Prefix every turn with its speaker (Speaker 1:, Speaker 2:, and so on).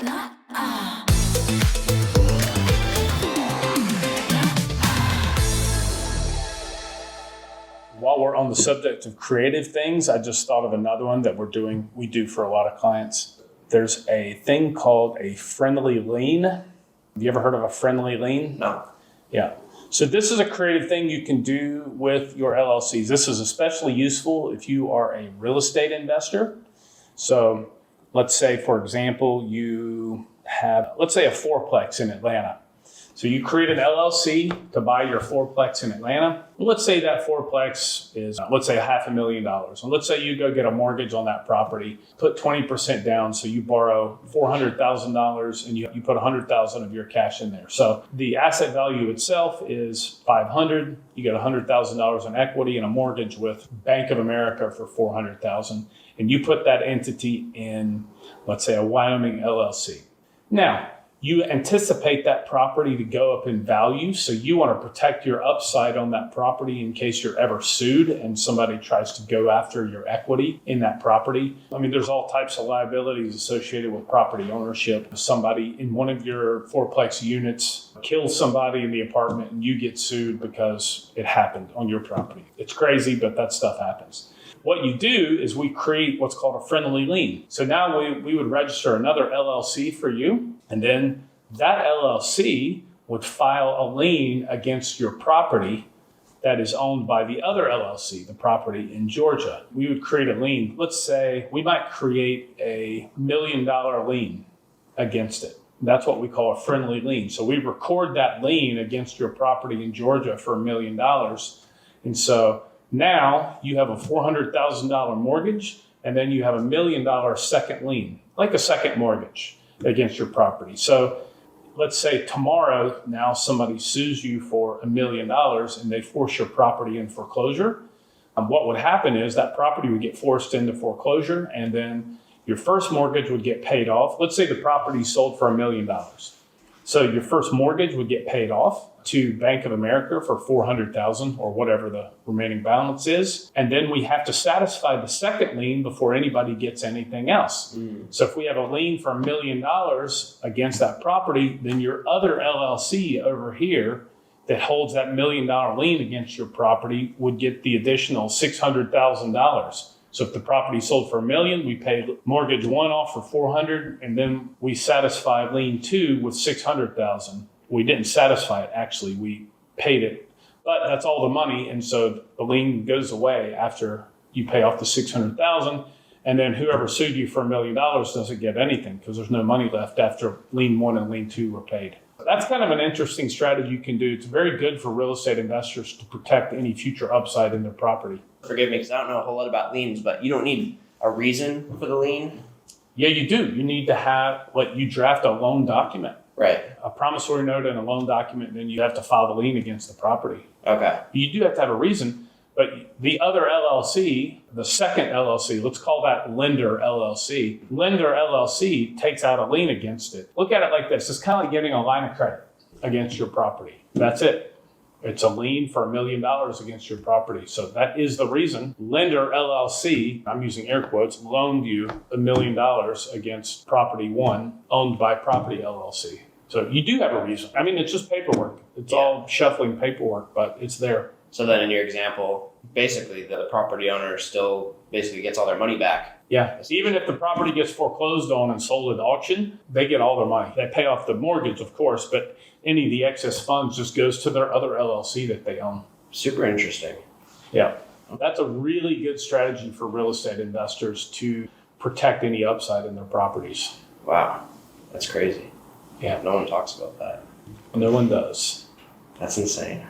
Speaker 1: While we're on the subject of creative things, I just thought of another one that we do for a lot of clients. There's a thing called a friendly lien. Have you ever heard of a friendly lien?
Speaker 2: No.
Speaker 1: Yeah. So this is a creative thing you can do with your LLCs. This is especially useful if you are a real estate investor. So let's say, for example, you have, let's say, a fourplex in Atlanta. So you create an LLC to buy your fourplex in Atlanta. Let's say that fourplex is, let's say, $500,000. And let's say you go get a mortgage on that property, put 20% down. So you borrow $400,000 and you put $100,000 of your cash in there. So the asset value itself is $500,000. You get $100,000 in equity and a mortgage with Bank of America for $400,000. And you put that entity in, let's say, a Wyoming LLC. Now, you anticipate that property to go up in value, so you want to protect your upside on that property in case you're ever sued and somebody tries to go after your equity in that property. I mean, there's all types of liabilities associated with property ownership. If somebody in one of your fourplex units kills somebody in the apartment and you get sued because it happened on your property. It's crazy, but that stuff happens. What you do is we create what's called a friendly lien. So now we would register another LLC for you, and then that LLC would file a lien against your property that is owned by the other LLC, the property in Georgia. We would create a lien. Let's say we might create a $1 million lien against it. That's what we call a friendly lien. So we record that lien against your property in Georgia for $1 million. And so now you have a $400,000 mortgage, and then you have $1 million second lien, like a second mortgage against your property. So let's say tomorrow now somebody sues you for $1 million and they force your property in foreclosure. What would happen is that property would get forced into foreclosure, and then your first mortgage would get paid off. Let's say the property sold for $1 million. So your first mortgage would get paid off to Bank of America for $400,000 or whatever the remaining balance is. And then we have to satisfy the second lien before anybody gets anything else. So if we have a lien for $1 million against that property, then your other LLC over here that holds that $1 million lien against your property would get the additional $600,000. So if the property sold for $1 million, we pay mortgage one off for $400,000, and then we satisfy lien two with $600,000. We didn't satisfy it, actually. We paid it, but that's all the money. And so the lien goes away after you pay off the $600,000. And then whoever sued you for $1 million doesn't get anything because there's no money left after lien one and lien two were paid. That's kind of an interesting strategy you can do. It's very good for real estate investors to protect any future upside in their property.
Speaker 2: Forgive me, because I don't know a whole lot about liens, but you don't need a reason for the lien?
Speaker 1: Yeah, you do. You need to have, you draft a loan document.
Speaker 2: Right.
Speaker 1: A promissory note and a loan document, then you have to file the lien against the property.
Speaker 2: Okay.
Speaker 1: You do have to have a reason, but the other LLC, the second LLC, let's call that Lender LLC. Lender LLC takes out a lien against it. Look at it like this. It's kind of like getting a line of credit against your property. That's it. It's a lien for $1 million against your property. So that is the reason Lender LLC, I'm using air quotes, loaned you $1 million against property one owned by Property LLC. So you do have a reason. I mean, it's just paperwork. It's all shuffling paperwork, but it's there.
Speaker 2: So then in your example, basically the property owner still basically gets all their money back.
Speaker 1: Yeah. Even if the property gets foreclosed on and sold at auction, they get all their money. They pay off the mortgage, of course, but any of the excess funds just goes to their other LLC that they own.
Speaker 2: Super interesting.
Speaker 1: Yeah. That's a really good strategy for real estate investors to protect any upside in their properties.
Speaker 2: Wow. That's crazy.
Speaker 1: Yeah.
Speaker 2: No one talks about that.
Speaker 1: No one does.
Speaker 2: That's insane.